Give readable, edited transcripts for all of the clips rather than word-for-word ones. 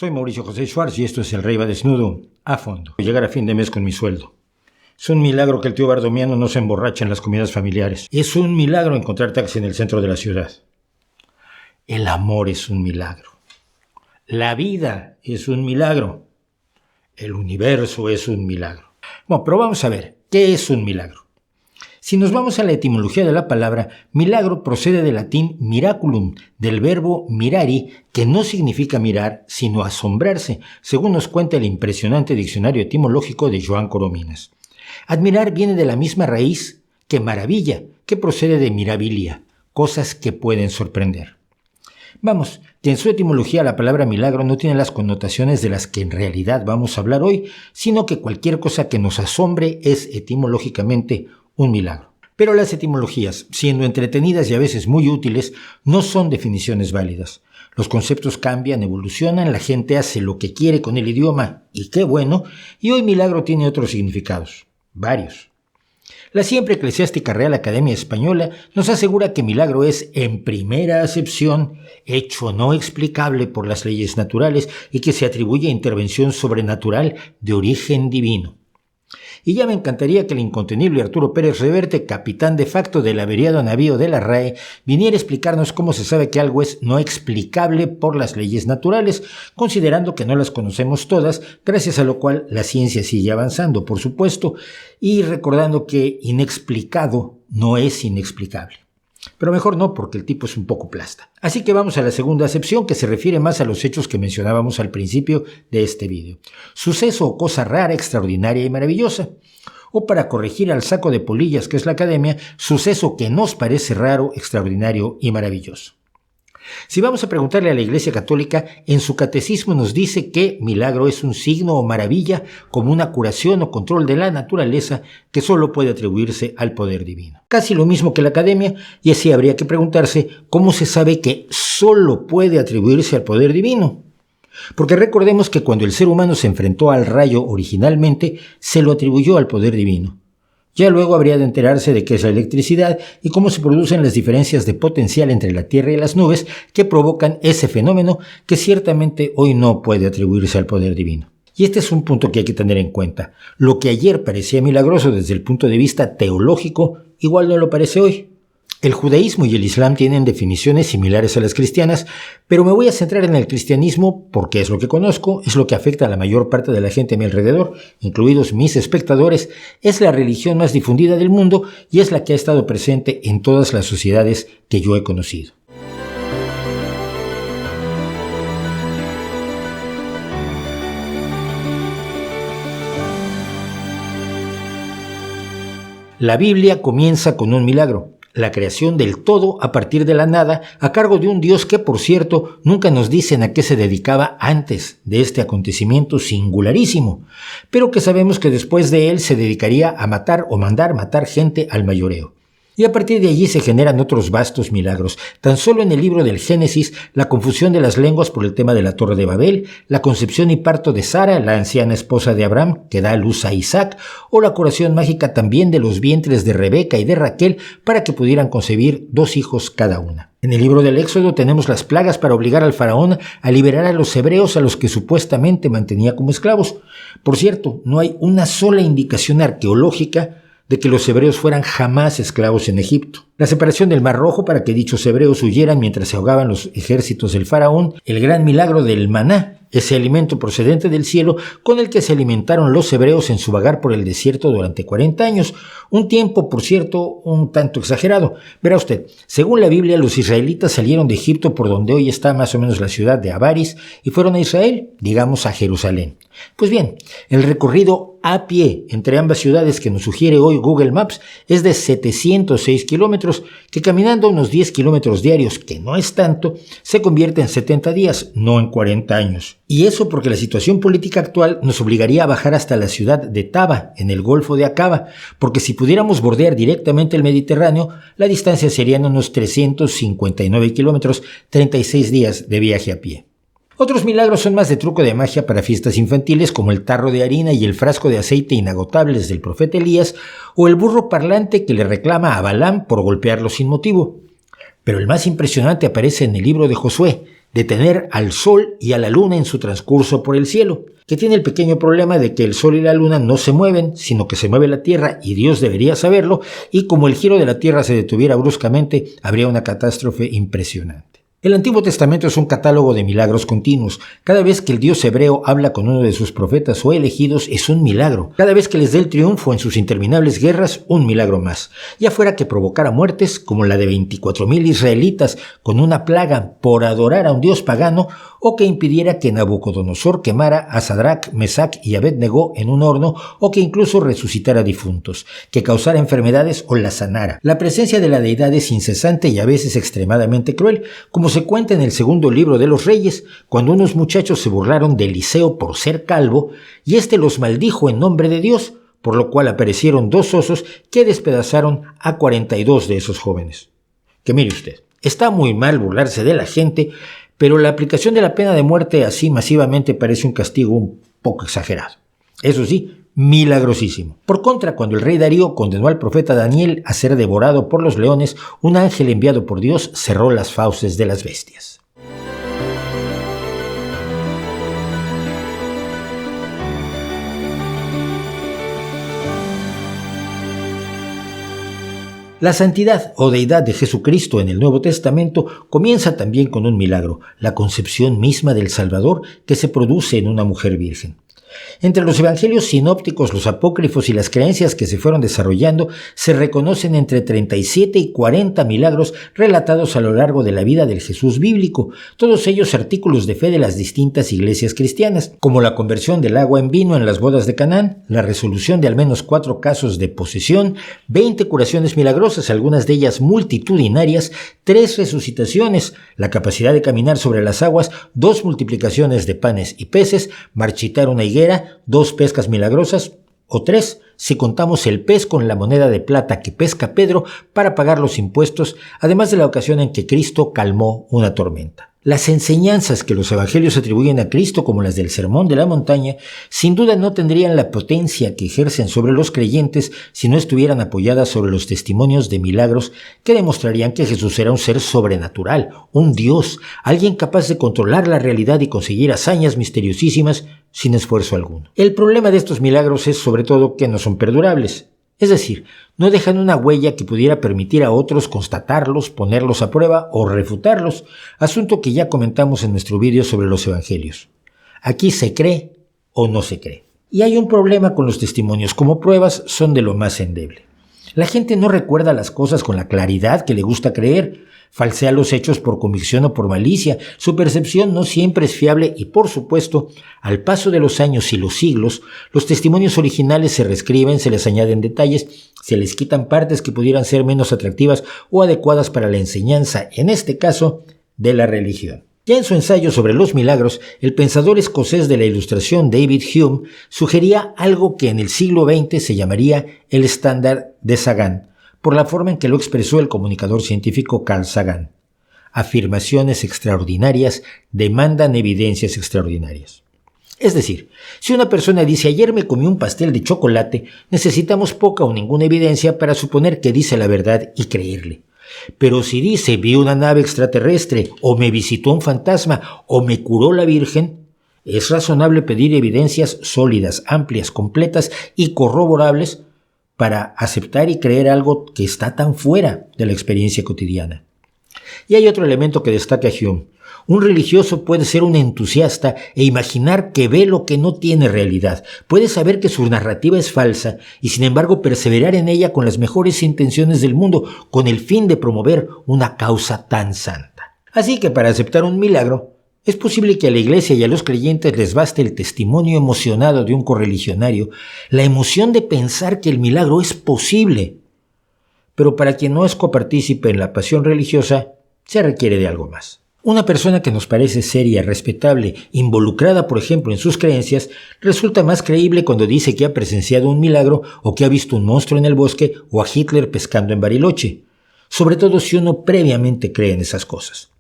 Soy Mauricio José Schwartz y esto es El Rey va desnudo, a fondo. Llegar a fin de mes con mi sueldo. Es un milagro que el tío Bardomiano no se emborrache en las comidas familiares. Es un milagro encontrar taxi en el centro de la ciudad. El amor es un milagro. La vida es un milagro. El universo es un milagro. Bueno, pero vamos a ver, ¿qué es un milagro? Si nos vamos a la etimología de la palabra, milagro procede del latín miraculum, del verbo mirari, que no significa mirar, sino asombrarse, según nos cuenta el impresionante diccionario etimológico de Joan Corominas. Admirar viene de la misma raíz que maravilla, que procede de mirabilia, cosas que pueden sorprender. Vamos, que en su etimología la palabra milagro no tiene las connotaciones de las que en realidad vamos a hablar hoy, sino que cualquier cosa que nos asombre es etimológicamente un milagro. Pero las etimologías, siendo entretenidas y a veces muy útiles, no son definiciones válidas. Los conceptos cambian, evolucionan, la gente hace lo que quiere con el idioma, y qué bueno, y hoy milagro tiene otros significados, varios. La siempre eclesiástica Real Academia Española nos asegura que milagro es, en primera acepción, hecho no explicable por las leyes naturales y que se atribuye a intervención sobrenatural de origen divino. Y ya me encantaría que el incontenible Arturo Pérez Reverte, capitán de facto del averiado navío de la RAE, viniera a explicarnos cómo se sabe que algo es no explicable por las leyes naturales, considerando que no las conocemos todas, gracias a lo cual la ciencia sigue avanzando, por supuesto, y recordando que inexplicado no es inexplicable. Pero mejor no, porque el tipo es un poco plasta. Así que vamos a la segunda acepción, que se refiere más a los hechos que mencionábamos al principio de este vídeo. Suceso o cosa rara, extraordinaria y maravillosa. O para corregir al saco de polillas que es la academia, suceso que nos parece raro, extraordinario y maravilloso. Si vamos a preguntarle a la Iglesia Católica, en su catecismo nos dice que milagro es un signo o maravilla como una curación o control de la naturaleza que solo puede atribuirse al poder divino. Casi lo mismo que la academia, y así habría que preguntarse cómo se sabe que solo puede atribuirse al poder divino. Porque recordemos que cuando el ser humano se enfrentó al rayo originalmente, se lo atribuyó al poder divino. Ya luego habría de enterarse de qué es la electricidad y cómo se producen las diferencias de potencial entre la Tierra y las nubes que provocan ese fenómeno que ciertamente hoy no puede atribuirse al poder divino. Y este es un punto que hay que tener en cuenta. Lo que ayer parecía milagroso desde el punto de vista teológico, igual no lo parece hoy. El judaísmo y el islam tienen definiciones similares a las cristianas, pero me voy a centrar en el cristianismo porque es lo que conozco, es lo que afecta a la mayor parte de la gente a mi alrededor, incluidos mis espectadores, es la religión más difundida del mundo y es la que ha estado presente en todas las sociedades que yo he conocido. La Biblia comienza con un milagro. La creación del todo a partir de la nada, a cargo de un Dios que, por cierto, nunca nos dicen a qué se dedicaba antes de este acontecimiento singularísimo, pero que sabemos que después de él se dedicaría a matar o mandar matar gente al mayoreo. Y a partir de allí se generan otros vastos milagros. Tan solo en el libro del Génesis, la confusión de las lenguas por el tema de la Torre de Babel, la concepción y parto de Sara, la anciana esposa de Abraham, que da a luz a Isaac, o la curación mágica también de los vientres de Rebeca y de Raquel para que pudieran concebir 2 hijos cada una. En el libro del Éxodo tenemos las plagas para obligar al faraón a liberar a los hebreos a los que supuestamente mantenía como esclavos. Por cierto, no hay una sola indicación arqueológica de que los hebreos fueran jamás esclavos en Egipto. La separación del Mar Rojo para que dichos hebreos huyeran mientras se ahogaban los ejércitos del faraón, el gran milagro del maná, ese alimento procedente del cielo con el que se alimentaron los hebreos en su vagar por el desierto durante 40 años, un tiempo, por cierto, un tanto exagerado. Verá usted, según la Biblia, los israelitas salieron de Egipto por donde hoy está más o menos la ciudad de Avaris y fueron a Israel, digamos a Jerusalén. Pues bien, el recorrido a pie entre ambas ciudades que nos sugiere hoy Google Maps es de 706 kilómetros, que caminando unos 10 kilómetros diarios, que no es tanto, se convierte en 70 días, no en 40 años. Y eso porque la situación política actual nos obligaría a bajar hasta la ciudad de Taba, en el Golfo de Aqaba, porque si pudiéramos bordear directamente el Mediterráneo, la distancia serían unos 359 kilómetros, 36 días de viaje a pie. Otros milagros son más de truco de magia para fiestas infantiles, como el tarro de harina y el frasco de aceite inagotables del profeta Elías, o el burro parlante que le reclama a Balaam por golpearlo sin motivo. Pero el más impresionante aparece en el libro de Josué, detener al sol y a la luna en su transcurso por el cielo, que tiene el pequeño problema de que el sol y la luna no se mueven, sino que se mueve la Tierra, y Dios debería saberlo, y como el giro de la Tierra se detuviera bruscamente, habría una catástrofe impresionante. El Antiguo Testamento es un catálogo de milagros continuos. Cada vez que el Dios hebreo habla con uno de sus profetas o elegidos es un milagro. Cada vez que les dé el triunfo en sus interminables guerras, un milagro más. Ya fuera que provocara muertes, como la de 24,000 israelitas con una plaga por adorar a un Dios pagano, o que impidiera que Nabucodonosor quemara a Sadrach, Mesach y Abed-Negó en un horno, o que incluso resucitara difuntos, que causara enfermedades o las sanara. La presencia de la deidad es incesante y a veces extremadamente cruel, como se cuenta en el segundo libro de los Reyes, cuando unos muchachos se burlaron de Eliseo por ser calvo, y éste los maldijo en nombre de Dios, por lo cual aparecieron 2 osos que despedazaron a 42 de esos jóvenes. Que mire usted, está muy mal burlarse de la gente, pero la aplicación de la pena de muerte así masivamente parece un castigo un poco exagerado. Eso sí, milagrosísimo. Por contra, cuando el rey Darío condenó al profeta Daniel a ser devorado por los leones, un ángel enviado por Dios cerró las fauces de las bestias. La santidad o deidad de Jesucristo en el Nuevo Testamento comienza también con un milagro, la concepción misma del Salvador que se produce en una mujer virgen. Entre los evangelios sinópticos, los apócrifos y las creencias que se fueron desarrollando, se reconocen entre 37 y 40 milagros relatados a lo largo de la vida del Jesús bíblico, todos ellos artículos de fe de las distintas iglesias cristianas, como la conversión del agua en vino en las bodas de Canaán, la resolución de al menos 4 casos de posesión, 20 curaciones milagrosas, algunas de ellas multitudinarias, 3 resucitaciones, la capacidad de caminar sobre las aguas, 2 multiplicaciones de panes y peces, marchitar una higuera, 2 pescas milagrosas, o 3 si contamos el pez con la moneda de plata que pesca Pedro para pagar los impuestos, además de la ocasión en que Cristo calmó una tormenta. Las enseñanzas que los evangelios atribuyen a Cristo, como las del Sermón de la Montaña, sin duda no tendrían la potencia que ejercen sobre los creyentes si no estuvieran apoyadas sobre los testimonios de milagros que demostrarían que Jesús era un ser sobrenatural, un Dios, alguien capaz de controlar la realidad y conseguir hazañas misteriosísimas sin esfuerzo alguno. El problema de estos milagros es sobre todo que no son perdurables. Es decir, no dejan una huella que pudiera permitir a otros constatarlos, ponerlos a prueba o refutarlos, asunto que ya comentamos en nuestro vídeo sobre los evangelios. Aquí se cree o no se cree. Y hay un problema con los testimonios, como pruebas son de lo más endeble. La gente no recuerda las cosas con la claridad que le gusta creer, falsea los hechos por convicción o por malicia, su percepción no siempre es fiable y, por supuesto, al paso de los años y los siglos, los testimonios originales se reescriben, se les añaden detalles, se les quitan partes que pudieran ser menos atractivas o adecuadas para la enseñanza, en este caso, de la religión. Ya en su ensayo sobre los milagros, el pensador escocés de la Ilustración David Hume sugería algo que en el siglo XX se llamaría el estándar de Sagan, por la forma en que lo expresó el comunicador científico Carl Sagan. Afirmaciones extraordinarias demandan evidencias extraordinarias. Es decir, si una persona dice ayer me comí un pastel de chocolate, necesitamos poca o ninguna evidencia para suponer que dice la verdad y creerle. Pero si dice vi una nave extraterrestre, o me visitó un fantasma, o me curó la Virgen, es razonable pedir evidencias sólidas, amplias, completas y corroborables para aceptar y creer algo que está tan fuera de la experiencia cotidiana. Y hay otro elemento que destaca Hume. Un religioso puede ser un entusiasta e imaginar que ve lo que no tiene realidad. Puede saber que su narrativa es falsa y sin embargo perseverar en ella con las mejores intenciones del mundo, con el fin de promover una causa tan santa. Así que para aceptar un milagro, es posible que a la Iglesia y a los creyentes les baste el testimonio emocionado de un correligionario, la emoción de pensar que el milagro es posible. Pero para quien no es copartícipe en la pasión religiosa, se requiere de algo más. Una persona que nos parece seria, respetable, involucrada por ejemplo en sus creencias, resulta más creíble cuando dice que ha presenciado un milagro o que ha visto un monstruo en el bosque o a Hitler pescando en Bariloche, sobre todo si uno previamente cree en esas cosas.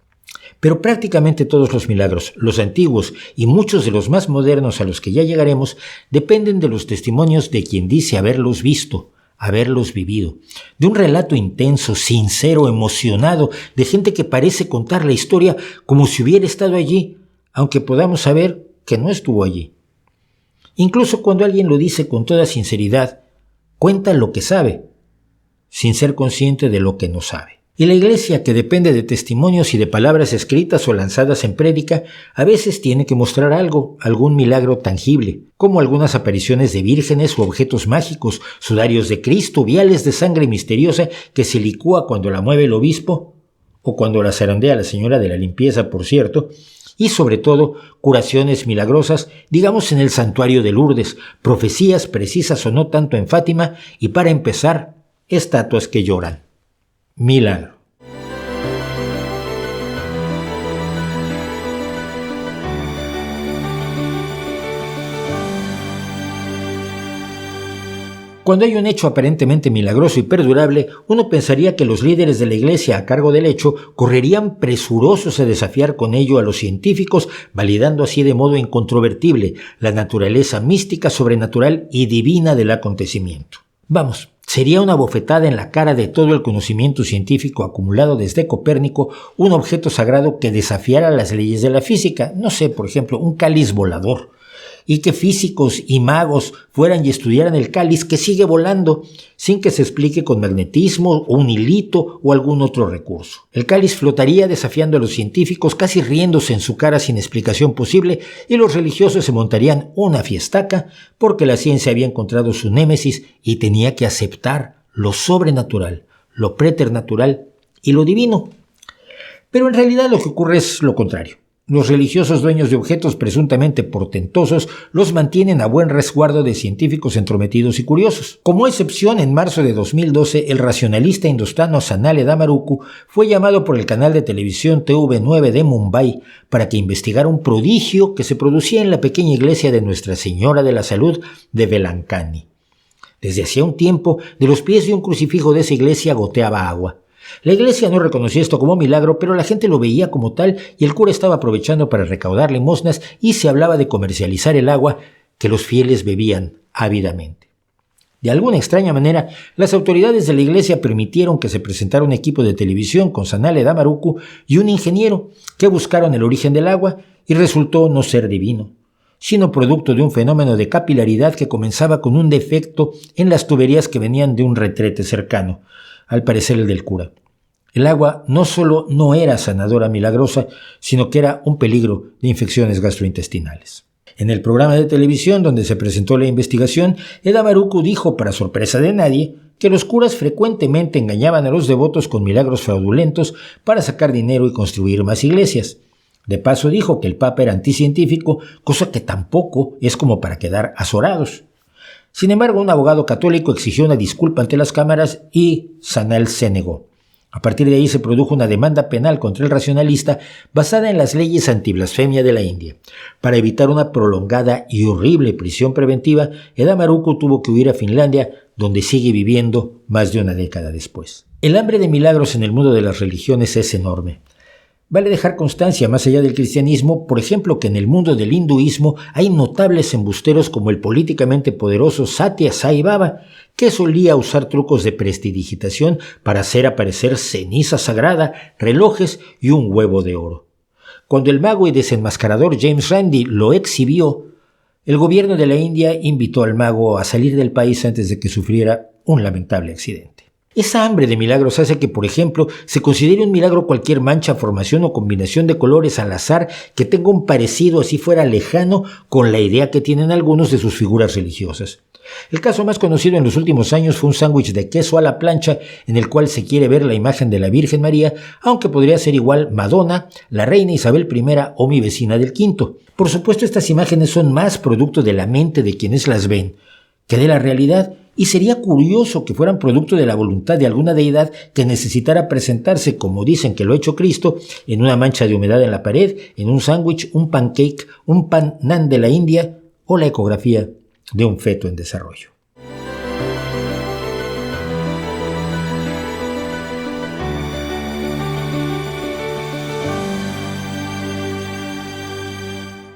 Pero prácticamente todos los milagros, los antiguos y muchos de los más modernos a los que ya llegaremos, dependen de los testimonios de quien dice haberlos visto, haberlos vivido, de un relato intenso, sincero, emocionado, de gente que parece contar la historia como si hubiera estado allí, aunque podamos saber que no estuvo allí. Incluso cuando alguien lo dice con toda sinceridad, cuenta lo que sabe, sin ser consciente de lo que no sabe. Y la iglesia, que depende de testimonios y de palabras escritas o lanzadas en prédica, a veces tiene que mostrar algo, algún milagro tangible, como algunas apariciones de vírgenes o objetos mágicos, sudarios de Cristo, viales de sangre misteriosa que se licúa cuando la mueve el obispo, o cuando la zarandea la señora de la limpieza, por cierto, y sobre todo curaciones milagrosas, digamos en el santuario de Lourdes, profecías precisas o no tanto en Fátima, y para empezar, estatuas que lloran. Milagro. Cuando hay un hecho aparentemente milagroso y perdurable, uno pensaría que los líderes de la iglesia a cargo del hecho correrían presurosos a desafiar con ello a los científicos, validando así de modo incontrovertible la naturaleza mística, sobrenatural y divina del acontecimiento. Vamos, sería una bofetada en la cara de todo el conocimiento científico acumulado desde Copérnico, un objeto sagrado que desafiara las leyes de la física, no sé, por ejemplo, un cáliz volador, y que físicos y magos fueran y estudiaran el cáliz que sigue volando sin que se explique con magnetismo o un hilito o algún otro recurso. El cáliz flotaría desafiando a los científicos, casi riéndose en su cara sin explicación posible, y los religiosos se montarían una fiestaca porque la ciencia había encontrado su némesis y tenía que aceptar lo sobrenatural, lo preternatural y lo divino. Pero en realidad lo que ocurre es lo contrario. Los religiosos dueños de objetos presuntamente portentosos los mantienen a buen resguardo de científicos entrometidos y curiosos. Como excepción, en marzo de 2012, el racionalista indostano Sanale Damaruku fue llamado por el canal de televisión TV9 de Mumbai para que investigara un prodigio que se producía en la pequeña iglesia de Nuestra Señora de la Salud de Velankani. Desde hacía un tiempo, de los pies de un crucifijo de esa iglesia goteaba agua. La iglesia no reconocía esto como milagro, pero la gente lo veía como tal y el cura estaba aprovechando para recaudar limosnas y se hablaba de comercializar el agua que los fieles bebían ávidamente. De alguna extraña manera, las autoridades de la iglesia permitieron que se presentara un equipo de televisión con Sanale Damaruku y un ingeniero que buscaron el origen del agua y resultó no ser divino, sino producto de un fenómeno de capilaridad que comenzaba con un defecto en las tuberías que venían de un retrete cercano, al parecer el del cura. El agua no solo no era sanadora milagrosa, sino que era un peligro de infecciones gastrointestinales. En el programa de televisión donde se presentó la investigación, Damaruku dijo, para sorpresa de nadie, que los curas frecuentemente engañaban a los devotos con milagros fraudulentos para sacar dinero y construir más iglesias. De paso dijo que el Papa era anticientífico, cosa que tampoco es como para quedar azorados. Sin embargo, un abogado católico exigió una disculpa ante las cámaras y Sanal se negó. A partir de ahí se produjo una demanda penal contra el racionalista basada en las leyes antiblasfemia de la India. Para evitar una prolongada y horrible prisión preventiva, Damaruku tuvo que huir a Finlandia, donde sigue viviendo más de una década después. El hambre de milagros en el mundo de las religiones es enorme. Vale dejar constancia, más allá del cristianismo, por ejemplo, que en el mundo del hinduismo hay notables embusteros como el políticamente poderoso Satya Sai Baba, que solía usar trucos de prestidigitación para hacer aparecer ceniza sagrada, relojes y un huevo de oro. Cuando el mago y desenmascarador James Randi lo exhibió, el gobierno de la India invitó al mago a salir del país antes de que sufriera un lamentable accidente. Esa hambre de milagros hace que, por ejemplo, se considere un milagro cualquier mancha, formación o combinación de colores al azar que tenga un parecido, así fuera lejano, con la idea que tienen algunos de sus figuras religiosas. El caso más conocido en los últimos años fue un sándwich de queso a la plancha en el cual se quiere ver la imagen de la Virgen María, aunque podría ser igual Madonna, la reina Isabel I o mi vecina del Quinto. Por supuesto, estas imágenes son más producto de la mente de quienes las ven que de la realidad, y sería curioso que fueran producto de la voluntad de alguna deidad que necesitara presentarse, como dicen que lo ha hecho Cristo, en una mancha de humedad en la pared, en un sándwich, un pancake, un pan nan de la India o la ecografía de un feto en desarrollo.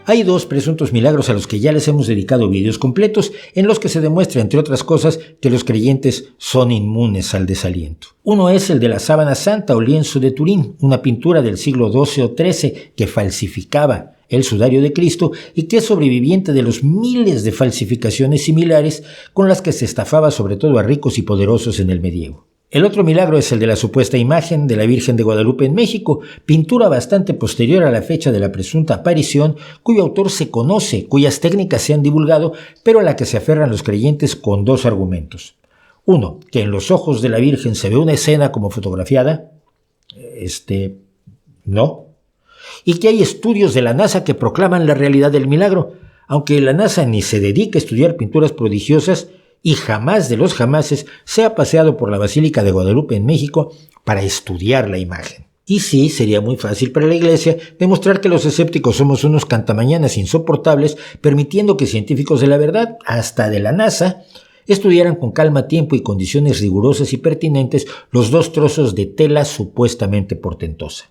Hay 2 presuntos milagros a los que ya les hemos dedicado vídeos completos en los que se demuestra, entre otras cosas, que los creyentes son inmunes al desaliento. Uno es el de la sábana santa o lienzo de Turín, una pintura del siglo XII o XIII que falsificaba el sudario de Cristo y que es sobreviviente de los miles de falsificaciones similares con las que se estafaba sobre todo a ricos y poderosos en el medievo. El otro milagro es el de la supuesta imagen de la Virgen de Guadalupe en México, pintura bastante posterior a la fecha de la presunta aparición, cuyo autor se conoce, cuyas técnicas se han divulgado, pero a la que se aferran los creyentes con 2 argumentos. Uno, que en los ojos de la Virgen se ve una escena como fotografiada. No. Y que hay estudios de la NASA que proclaman la realidad del milagro, aunque la NASA ni se dedica a estudiar pinturas prodigiosas, y jamás de los jamases se ha paseado por la Basílica de Guadalupe en México para estudiar la imagen. Y sí, sería muy fácil para la Iglesia demostrar que los escépticos somos unos cantamañanas insoportables, permitiendo que científicos de la verdad, hasta de la NASA, estudiaran con calma, tiempo y condiciones rigurosas y pertinentes los 2 trozos de tela supuestamente portentosa.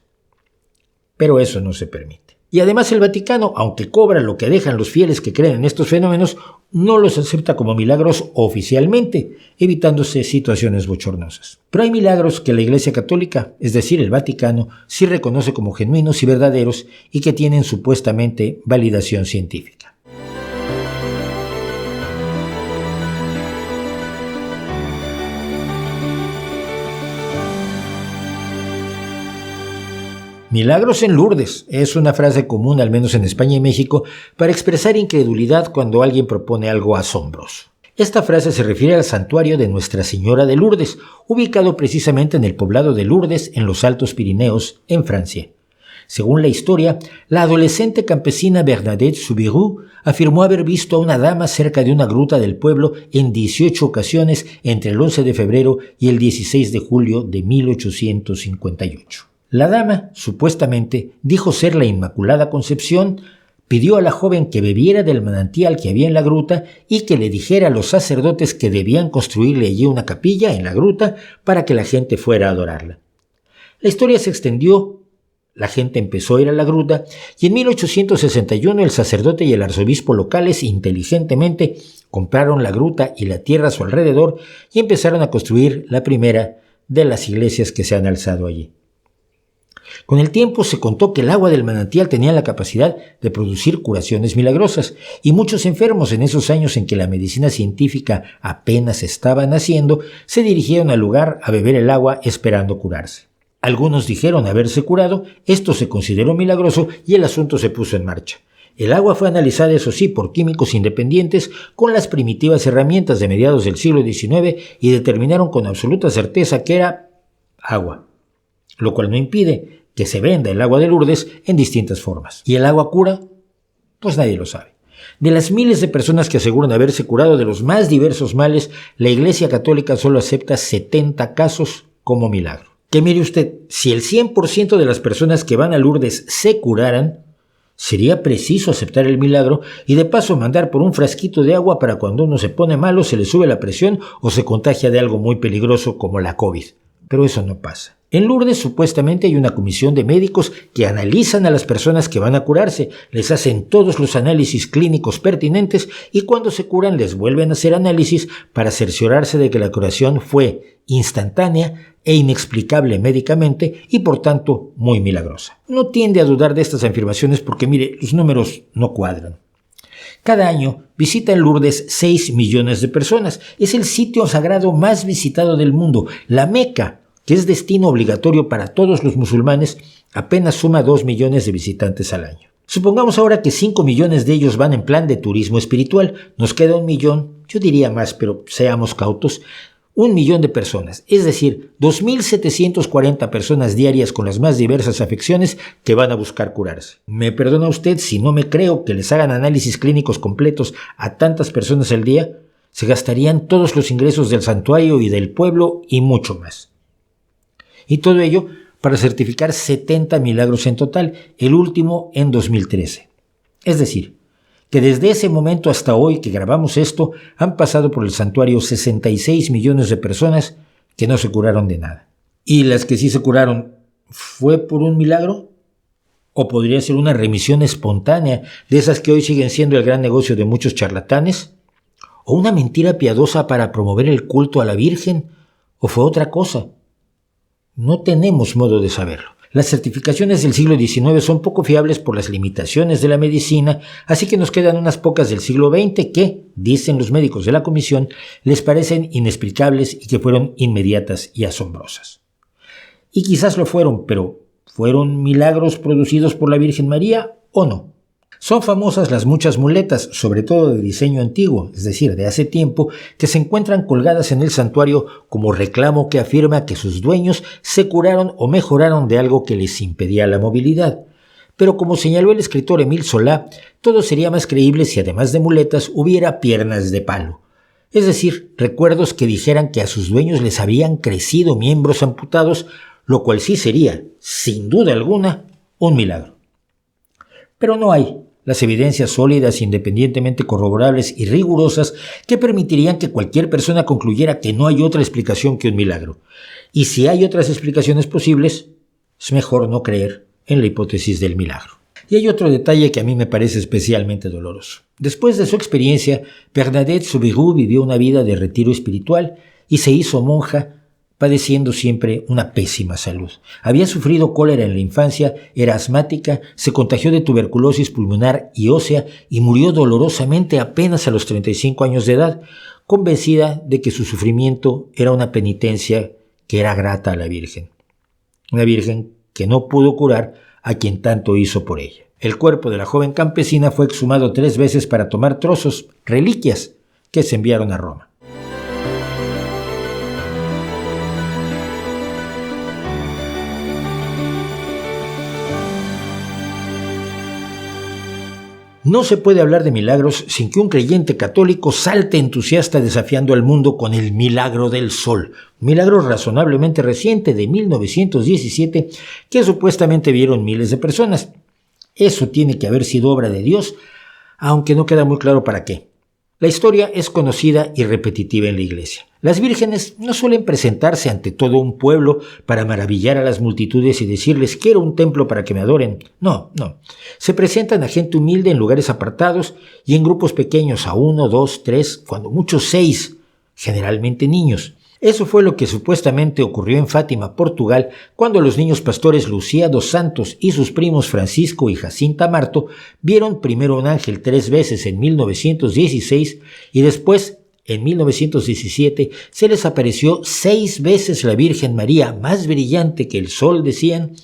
Pero eso no se permite. Y además el Vaticano, aunque cobra lo que dejan los fieles que creen en estos fenómenos, no los acepta como milagros oficialmente, evitándose situaciones bochornosas. Pero hay milagros que la Iglesia Católica, es decir, el Vaticano, sí reconoce como genuinos y verdaderos y que tienen supuestamente validación científica. Milagros en Lourdes es una frase común, al menos en España y México, para expresar incredulidad cuando alguien propone algo asombroso. Esta frase se refiere al santuario de Nuestra Señora de Lourdes, ubicado precisamente en el poblado de Lourdes, en los Altos Pirineos, en Francia. Según la historia, la adolescente campesina Bernadette Soubirous afirmó haber visto a una dama cerca de una gruta del pueblo en 18 ocasiones entre el 11 de febrero y el 16 de julio de 1858. La dama, supuestamente, dijo ser la Inmaculada Concepción, pidió a la joven que bebiera del manantial que había en la gruta y que le dijera a los sacerdotes que debían construirle allí una capilla en la gruta para que la gente fuera a adorarla. La historia se extendió, la gente empezó a ir a la gruta y en 1861 el sacerdote y el arzobispo locales inteligentemente compraron la gruta y la tierra a su alrededor y empezaron a construir la primera de las iglesias que se han alzado allí. Con el tiempo se contó que el agua del manantial tenía la capacidad de producir curaciones milagrosas y muchos enfermos en esos años en que la medicina científica apenas estaba naciendo se dirigieron al lugar a beber el agua esperando curarse. Algunos dijeron haberse curado, esto se consideró milagroso y el asunto se puso en marcha. El agua fue analizada, eso sí, por químicos independientes con las primitivas herramientas de mediados del siglo XIX y determinaron con absoluta certeza que era agua, lo cual no impide que se venda el agua de Lourdes en distintas formas. ¿Y el agua cura? Pues nadie lo sabe. De las miles de personas que aseguran haberse curado de los más diversos males, la Iglesia Católica solo acepta 70 casos como milagro. Que mire usted, si el 100% de las personas que van a Lourdes se curaran, sería preciso aceptar el milagro y de paso mandar por un frasquito de agua para cuando uno se pone malo, se le sube la presión o se contagia de algo muy peligroso como la COVID. Pero eso no pasa. En Lourdes supuestamente hay una comisión de médicos que analizan a las personas que van a curarse, les hacen todos los análisis clínicos pertinentes y cuando se curan les vuelven a hacer análisis para cerciorarse de que la curación fue instantánea e inexplicable médicamente y por tanto muy milagrosa. No tiende a dudar de estas afirmaciones porque mire, los números no cuadran. Cada año visitan Lourdes 6 millones de personas. Es el sitio sagrado más visitado del mundo. La Meca, que es destino obligatorio para todos los musulmanes, apenas suma 2 millones de visitantes al año. Supongamos ahora que 5 millones de ellos van en plan de turismo espiritual. Nos queda 1 millón, yo diría más, pero seamos cautos, 1 millón de personas, es decir, 2.740 personas diarias con las más diversas afecciones que van a buscar curarse. Me perdona usted si no me creo que les hagan análisis clínicos completos a tantas personas al día, se gastarían todos los ingresos del santuario y del pueblo y mucho más. Y todo ello para certificar 70 milagros en total, el último en 2013. Es decir, que desde ese momento hasta hoy que grabamos esto, han pasado por el santuario 66 millones de personas que no se curaron de nada. ¿Y las que sí se curaron, fue por un milagro? ¿O podría ser una remisión espontánea, de esas que hoy siguen siendo el gran negocio de muchos charlatanes? ¿O una mentira piadosa para promover el culto a la Virgen? ¿O fue otra cosa? No tenemos modo de saberlo. Las certificaciones del siglo XIX son poco fiables por las limitaciones de la medicina, así que nos quedan unas pocas del siglo XX que, dicen los médicos de la comisión, les parecen inexplicables y que fueron inmediatas y asombrosas. Y quizás lo fueron, pero ¿fueron milagros producidos por la Virgen María o no? Son famosas las muchas muletas, sobre todo de diseño antiguo, es decir, de hace tiempo, que se encuentran colgadas en el santuario como reclamo que afirma que sus dueños se curaron o mejoraron de algo que les impedía la movilidad. Pero como señaló el escritor Émile Zola, todo sería más creíble si además de muletas hubiera piernas de palo. Es decir, recuerdos que dijeran que a sus dueños les habían crecido miembros amputados, lo cual sí sería, sin duda alguna, un milagro. Pero no hay las evidencias sólidas, independientemente corroborables y rigurosas que permitirían que cualquier persona concluyera que no hay otra explicación que un milagro. Y si hay otras explicaciones posibles, es mejor no creer en la hipótesis del milagro. Y hay otro detalle que a mí me parece especialmente doloroso. Después de su experiencia, Bernadette Soubirous vivió una vida de retiro espiritual y se hizo monja, padeciendo siempre una pésima salud. Había sufrido cólera en la infancia, era asmática, se contagió de tuberculosis pulmonar y ósea y murió dolorosamente apenas a los 35 años de edad, convencida de que su sufrimiento era una penitencia que era grata a la Virgen. Una Virgen que no pudo curar a quien tanto hizo por ella. El cuerpo de la joven campesina fue exhumado 3 veces para tomar trozos, reliquias, que se enviaron a Roma. No se puede hablar de milagros sin que un creyente católico salte entusiasta desafiando al mundo con el milagro del sol, un milagro razonablemente reciente de 1917 que supuestamente vieron miles de personas. Eso tiene que haber sido obra de Dios, aunque no queda muy claro para qué. La historia es conocida y repetitiva en la Iglesia. Las vírgenes no suelen presentarse ante todo un pueblo para maravillar a las multitudes y decirles quiero un templo para que me adoren. No. Se presentan a gente humilde en lugares apartados y en grupos pequeños, a 1, 2, 3, cuando muchos 6, generalmente niños. Eso fue lo que supuestamente ocurrió en Fátima, Portugal, cuando los niños pastores Lucía dos Santos y sus primos Francisco y Jacinta Marto vieron primero un ángel 3 veces en 1916 y después, en 1917, se les apareció 6 veces la Virgen María, más brillante que el sol, decían,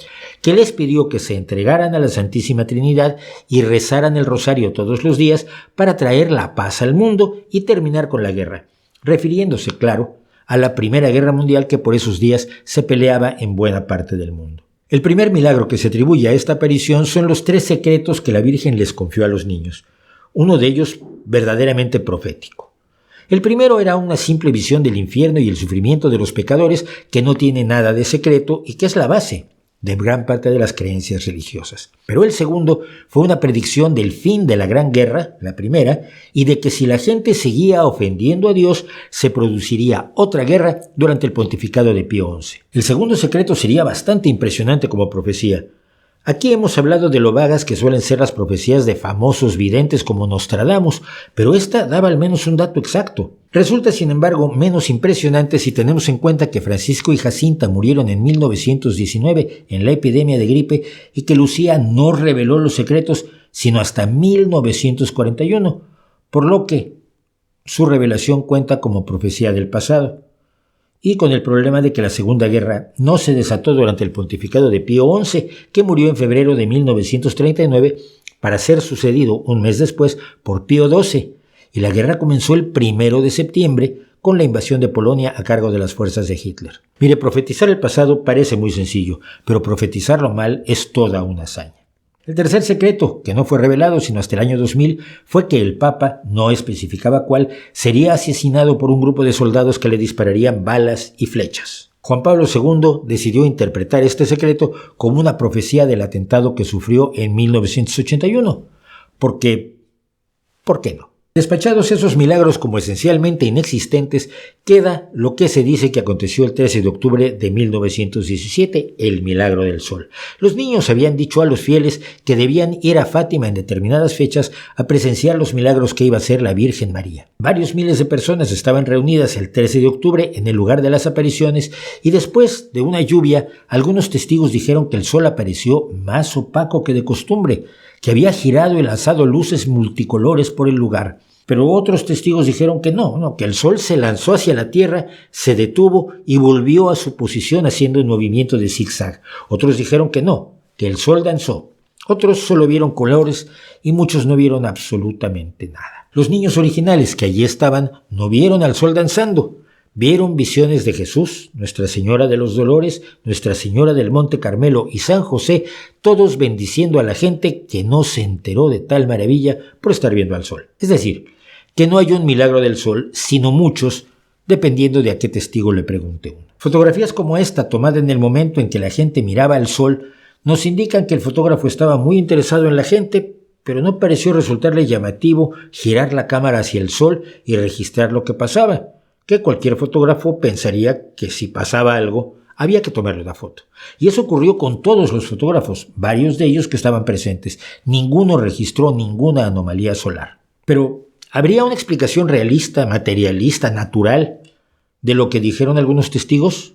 que les pidió que se entregaran a la Santísima Trinidad y rezaran el rosario todos los días para traer la paz al mundo y terminar con la guerra, refiriéndose, claro, a la Primera Guerra Mundial que por esos días se peleaba en buena parte del mundo. El primer milagro que se atribuye a esta aparición son los 3 secretos que la Virgen les confió a los niños, uno de ellos verdaderamente profético. El primero era una simple visión del infierno y el sufrimiento de los pecadores que no tiene nada de secreto y que es la base de gran parte de las creencias religiosas. Pero el segundo fue una predicción del fin de la Gran Guerra, la primera, y de que si la gente seguía ofendiendo a Dios, se produciría otra guerra durante el pontificado de Pío XI. El segundo secreto sería bastante impresionante como profecía. Aquí hemos hablado de lo vagas que suelen ser las profecías de famosos videntes como Nostradamus, pero esta daba al menos un dato exacto. Resulta, sin embargo, menos impresionante si tenemos en cuenta que Francisco y Jacinta murieron en 1919 en la epidemia de gripe y que Lucía no reveló los secretos sino hasta 1941, por lo que su revelación cuenta como profecía del pasado. Y con el problema de que la Segunda Guerra no se desató durante el pontificado de Pío XI, que murió en febrero de 1939, para ser sucedido un mes después por Pío XII, y la guerra comenzó el 1 de septiembre con la invasión de Polonia a cargo de las fuerzas de Hitler. Mire, profetizar el pasado parece muy sencillo, pero profetizarlo mal es toda una hazaña. El tercer secreto, que no fue revelado sino hasta el año 2000, fue que el Papa, no especificaba cuál, sería asesinado por un grupo de soldados que le dispararían balas y flechas. Juan Pablo II decidió interpretar este secreto como una profecía del atentado que sufrió en 1981. ¿Por qué no? Despachados esos milagros como esencialmente inexistentes, queda lo que se dice que aconteció el 13 de octubre de 1917, el milagro del sol. Los niños habían dicho a los fieles que debían ir a Fátima en determinadas fechas a presenciar los milagros que iba a hacer la Virgen María. Varios miles de personas estaban reunidas el 13 de octubre en el lugar de las apariciones y después de una lluvia, algunos testigos dijeron que el sol apareció más opaco que de costumbre, que había girado y lanzado luces multicolores por el lugar. Pero otros testigos dijeron que no, que el sol se lanzó hacia la tierra, se detuvo y volvió a su posición haciendo un movimiento de zigzag. Otros dijeron que no, que el sol danzó. Otros solo vieron colores y muchos no vieron absolutamente nada. Los niños originales que allí estaban no vieron al sol danzando. Vieron visiones de Jesús, Nuestra Señora de los Dolores, Nuestra Señora del Monte Carmelo y San José, todos bendiciendo a la gente que no se enteró de tal maravilla por estar viendo al sol. Es decir, que no hay un milagro del sol, sino muchos, dependiendo de a qué testigo le pregunte uno. Fotografías como esta, tomada en el momento en que la gente miraba al sol, nos indican que el fotógrafo estaba muy interesado en la gente, pero no pareció resultarle llamativo girar la cámara hacia el sol y registrar lo que pasaba, que cualquier fotógrafo pensaría que si pasaba algo, había que tomarle una foto. Y eso ocurrió con todos los fotógrafos, varios de ellos que estaban presentes. Ninguno registró ninguna anomalía solar. Pero, ¿habría una explicación realista, materialista, natural de lo que dijeron algunos testigos?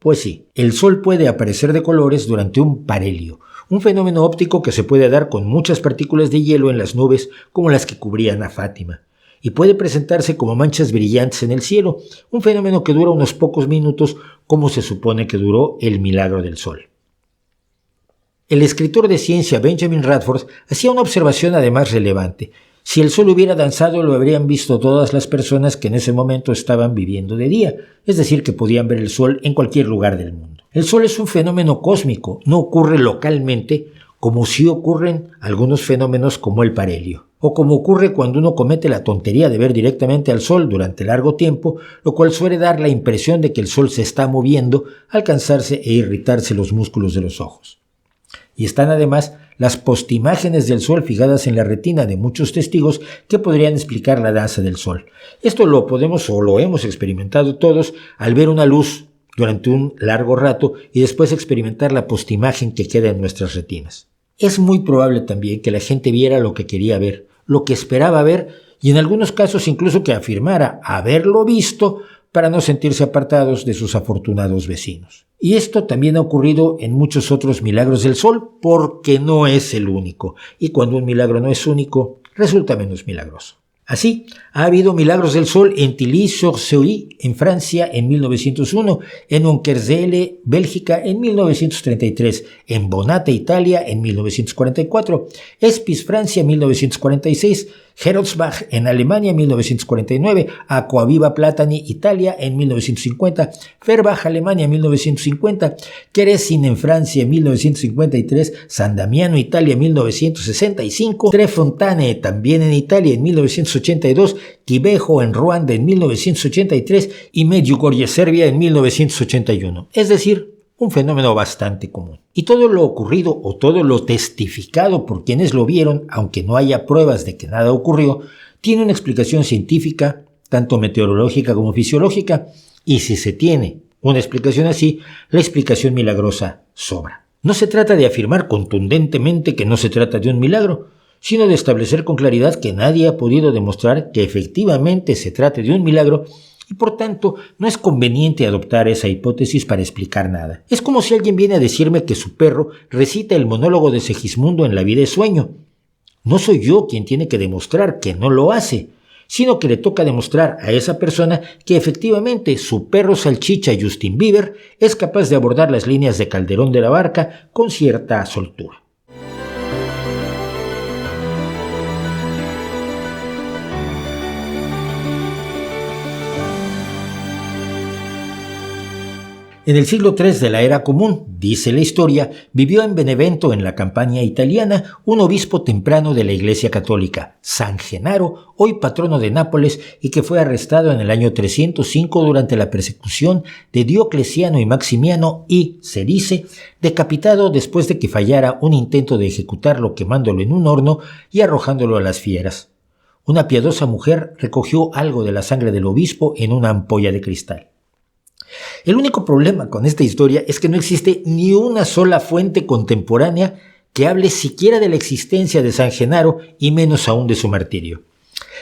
Pues sí, el sol puede aparecer de colores durante un parhelio, un fenómeno óptico que se puede dar con muchas partículas de hielo en las nubes como las que cubrían a Fátima. Y puede presentarse como manchas brillantes en el cielo, un fenómeno que dura unos pocos minutos, como se supone que duró el milagro del sol. El escritor de ciencia Benjamin Radford hacía una observación además relevante. Si el sol hubiera danzado, lo habrían visto todas las personas que en ese momento estaban viviendo de día, es decir, que podían ver el sol en cualquier lugar del mundo. El sol es un fenómeno cósmico, no ocurre localmente, como sí ocurren algunos fenómenos como el parhelio, o como ocurre cuando uno comete la tontería de ver directamente al sol durante largo tiempo, lo cual suele dar la impresión de que el sol se está moviendo al cansarse e irritarse los músculos de los ojos. Y están además las postimágenes del sol fijadas en la retina de muchos testigos que podrían explicar la danza del sol. Esto lo podemos o lo hemos experimentado todos al ver una luz durante un largo rato y después experimentar la postimagen que queda en nuestras retinas. Es muy probable también que la gente viera lo que quería ver, lo que esperaba ver y en algunos casos incluso que afirmara haberlo visto para no sentirse apartados de sus afortunados vecinos. Y esto también ha ocurrido en muchos otros milagros del sol porque no es el único. Y cuando un milagro no es único, resulta menos milagroso. Así, ha habido milagros del sol en Tilly-sur-Seulles, en Francia, en 1901, en Onkerzele, Bélgica, en 1933, en Bonate, Italia, en 1944, Espis, Francia, en 1946, Geroldsbach, en Alemania, en 1949, Aquaviva Platani, Italia, en 1950, Ferbach, Alemania, en 1950, Keresin, en Francia, en 1953, San Damiano, Italia, en 1965, Trefontane, también en Italia, en 1982, Quibejo, en Ruanda, en 1983 y Medjugorje, Serbia, en 1981. Es decir, un fenómeno bastante común. Y todo lo ocurrido o todo lo testificado por quienes lo vieron, aunque no haya pruebas de que nada ocurrió, tiene una explicación científica, tanto meteorológica como fisiológica, y si se tiene una explicación así, la explicación milagrosa sobra. No se trata de afirmar contundentemente que no se trata de un milagro, sino de establecer con claridad que nadie ha podido demostrar que efectivamente se trate de un milagro y por tanto no es conveniente adoptar esa hipótesis para explicar nada. Es como si alguien viene a decirme que su perro recita el monólogo de Segismundo en La vida es sueño. No soy yo quien tiene que demostrar que no lo hace, sino que le toca demostrar a esa persona que efectivamente su perro salchicha Justin Bieber es capaz de abordar las líneas de Calderón de la Barca con cierta soltura. En el siglo III de la era común, dice la historia, vivió en Benevento, en la Campania italiana, un obispo temprano de la Iglesia Católica, San Genaro, hoy patrono de Nápoles y que fue arrestado en el año 305 durante la persecución de Diocleciano y Maximiano y, se dice, decapitado después de que fallara un intento de ejecutarlo quemándolo en un horno y arrojándolo a las fieras. una piadosa mujer recogió algo de la sangre del obispo en una ampolla de cristal. El único problema con esta historia es que no existe ni una sola fuente contemporánea que hable siquiera de la existencia de San Genaro y menos aún de su martirio.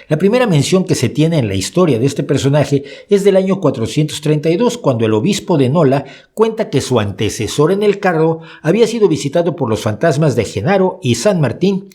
La primera mención que se tiene en la historia de este personaje es del año 432, cuando el obispo de Nola cuenta que su antecesor en el cargo había sido visitado por los fantasmas de Genaro y San Martín,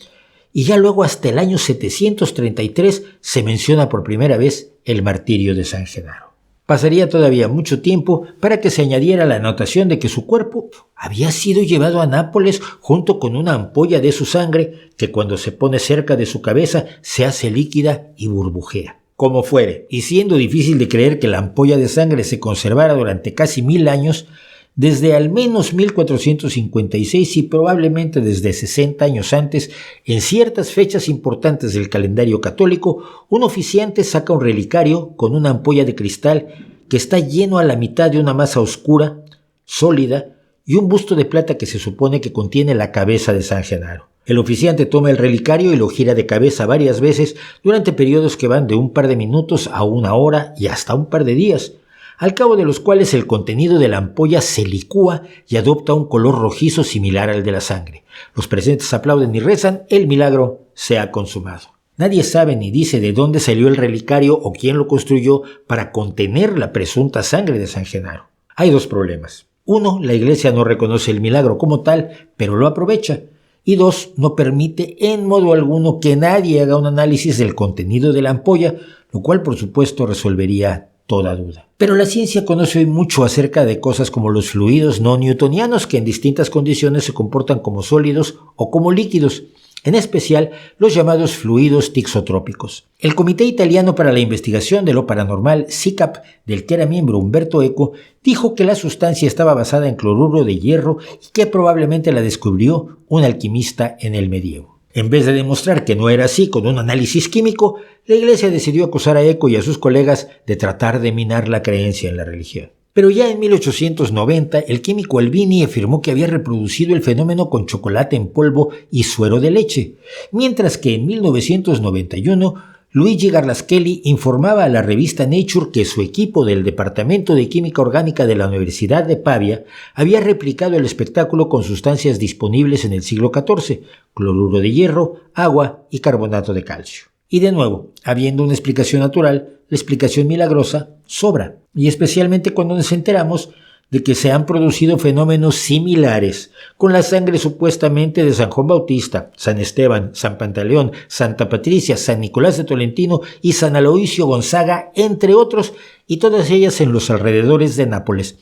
y ya luego hasta el año 733 se menciona por primera vez el martirio de San Genaro. Pasaría todavía mucho tiempo para que se añadiera la anotación de que su cuerpo había sido llevado a Nápoles junto con una ampolla de su sangre que cuando se pone cerca de su cabeza se hace líquida y burbujea. Como fuere, y siendo difícil de creer que la ampolla de sangre se conservara durante casi 1000 años, desde al menos 1456 y probablemente desde 60 años antes, en ciertas fechas importantes del calendario católico, un oficiante saca un relicario con una ampolla de cristal que está lleno a la mitad de una masa oscura, sólida, y un busto de plata que se supone que contiene la cabeza de San Genaro. El oficiante toma el relicario y lo gira de cabeza varias veces durante periodos que van de un par de minutos a una hora y hasta un par de días, al cabo de los cuales el contenido de la ampolla se licúa y adopta un color rojizo similar al de la sangre. Los presentes aplauden y rezan, el milagro se ha consumado. Nadie sabe ni dice de dónde salió el relicario o quién lo construyó para contener la presunta sangre de San Genaro. Hay dos problemas. Uno, la Iglesia no reconoce el milagro como tal, pero lo aprovecha. Y dos, no permite en modo alguno que nadie haga un análisis del contenido de la ampolla, lo cual por supuesto resolvería toda duda. Pero la ciencia conoce hoy mucho acerca de cosas como los fluidos no newtonianos que en distintas condiciones se comportan como sólidos o como líquidos, en especial los llamados fluidos tixotrópicos. El Comité Italiano para la Investigación de lo Paranormal, SICAP, del que era miembro Umberto Eco, dijo que la sustancia estaba basada en cloruro de hierro y que probablemente la descubrió un alquimista en el medievo. En vez de demostrar que no era así con un análisis químico, la Iglesia decidió acusar a Eco y a sus colegas de tratar de minar la creencia en la religión. Pero ya en 1890, el químico Albini afirmó que había reproducido el fenómeno con chocolate en polvo y suero de leche, mientras que en 1991, Luigi Garlaschelli informaba a la revista Nature que su equipo del Departamento de Química Orgánica de la Universidad de Pavia había replicado el espectáculo con sustancias disponibles en el siglo XIV, cloruro de hierro, agua y carbonato de calcio. Y de nuevo, habiendo una explicación natural, la explicación milagrosa sobra, y especialmente cuando nos enteramos de que se han producido fenómenos similares con la sangre supuestamente de San Juan Bautista, San Esteban, San Pantaleón, Santa Patricia, San Nicolás de Tolentino y San Aloisio Gonzaga, entre otros, y todas ellas en los alrededores de Nápoles,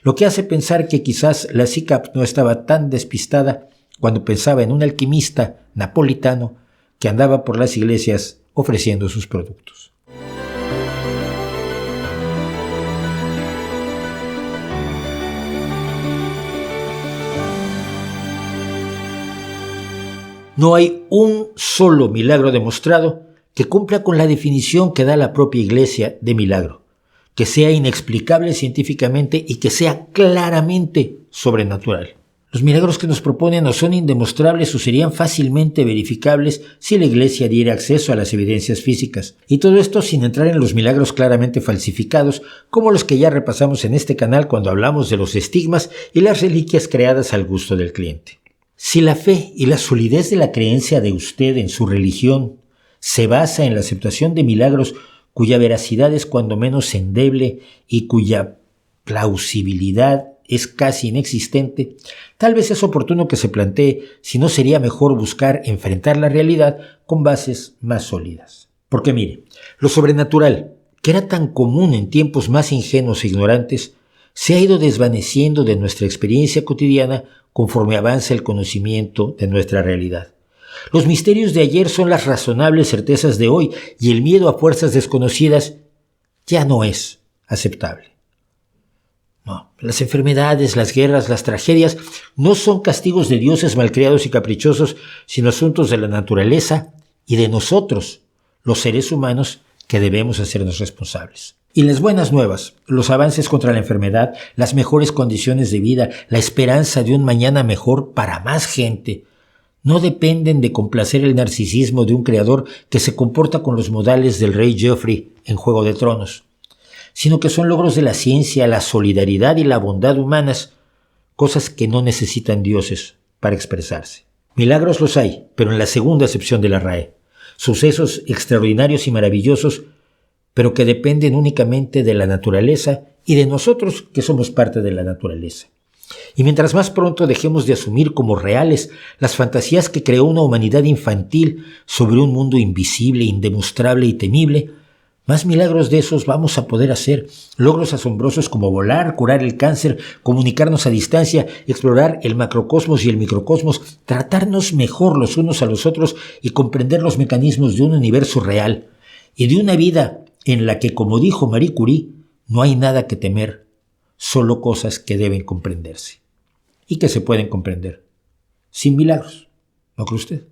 lo que hace pensar que quizás la SICAP no estaba tan despistada cuando pensaba en un alquimista napolitano que andaba por las iglesias ofreciendo sus productos. No hay un solo milagro demostrado que cumpla con la definición que da la propia Iglesia de milagro, que sea inexplicable científicamente y que sea claramente sobrenatural. Los milagros que nos proponen o son indemostrables o serían fácilmente verificables si la Iglesia diera acceso a las evidencias físicas. Y todo esto sin entrar en los milagros claramente falsificados, como los que ya repasamos en este canal cuando hablamos de los estigmas y las reliquias creadas al gusto del cliente. Si la fe y la solidez de la creencia de usted en su religión se basa en la aceptación de milagros cuya veracidad es cuando menos endeble y cuya plausibilidad es casi inexistente, tal vez es oportuno que se plantee si no sería mejor buscar enfrentar la realidad con bases más sólidas. Porque mire, lo sobrenatural, que era tan común en tiempos más ingenuos e ignorantes, se ha ido desvaneciendo de nuestra experiencia cotidiana conforme avanza el conocimiento de nuestra realidad. Los misterios de ayer son las razonables certezas de hoy y el miedo a fuerzas desconocidas ya no es aceptable. No, las enfermedades, las guerras, las tragedias no son castigos de dioses malcriados y caprichosos, sino asuntos de la naturaleza y de nosotros, los seres humanos, que debemos hacernos responsables. Y las buenas nuevas, los avances contra la enfermedad, las mejores condiciones de vida, la esperanza de un mañana mejor para más gente, no dependen de complacer el narcisismo de un creador que se comporta con los modales del rey Joffrey en Juego de Tronos, sino que son logros de la ciencia, la solidaridad y la bondad humanas, cosas que no necesitan dioses para expresarse. Milagros los hay, pero en la segunda acepción de la RAE. Sucesos extraordinarios y maravillosos, pero que dependen únicamente de la naturaleza y de nosotros que somos parte de la naturaleza. Y mientras más pronto dejemos de asumir como reales las fantasías que creó una humanidad infantil sobre un mundo invisible, indemostrable y temible, más milagros de esos vamos a poder hacer, logros asombrosos como volar, curar el cáncer, comunicarnos a distancia, explorar el macrocosmos y el microcosmos, tratarnos mejor los unos a los otros y comprender los mecanismos de un universo real y de una vida en la que, como dijo Marie Curie, no hay nada que temer, solo cosas que deben comprenderse y que se pueden comprender sin milagros, ¿no cree usted?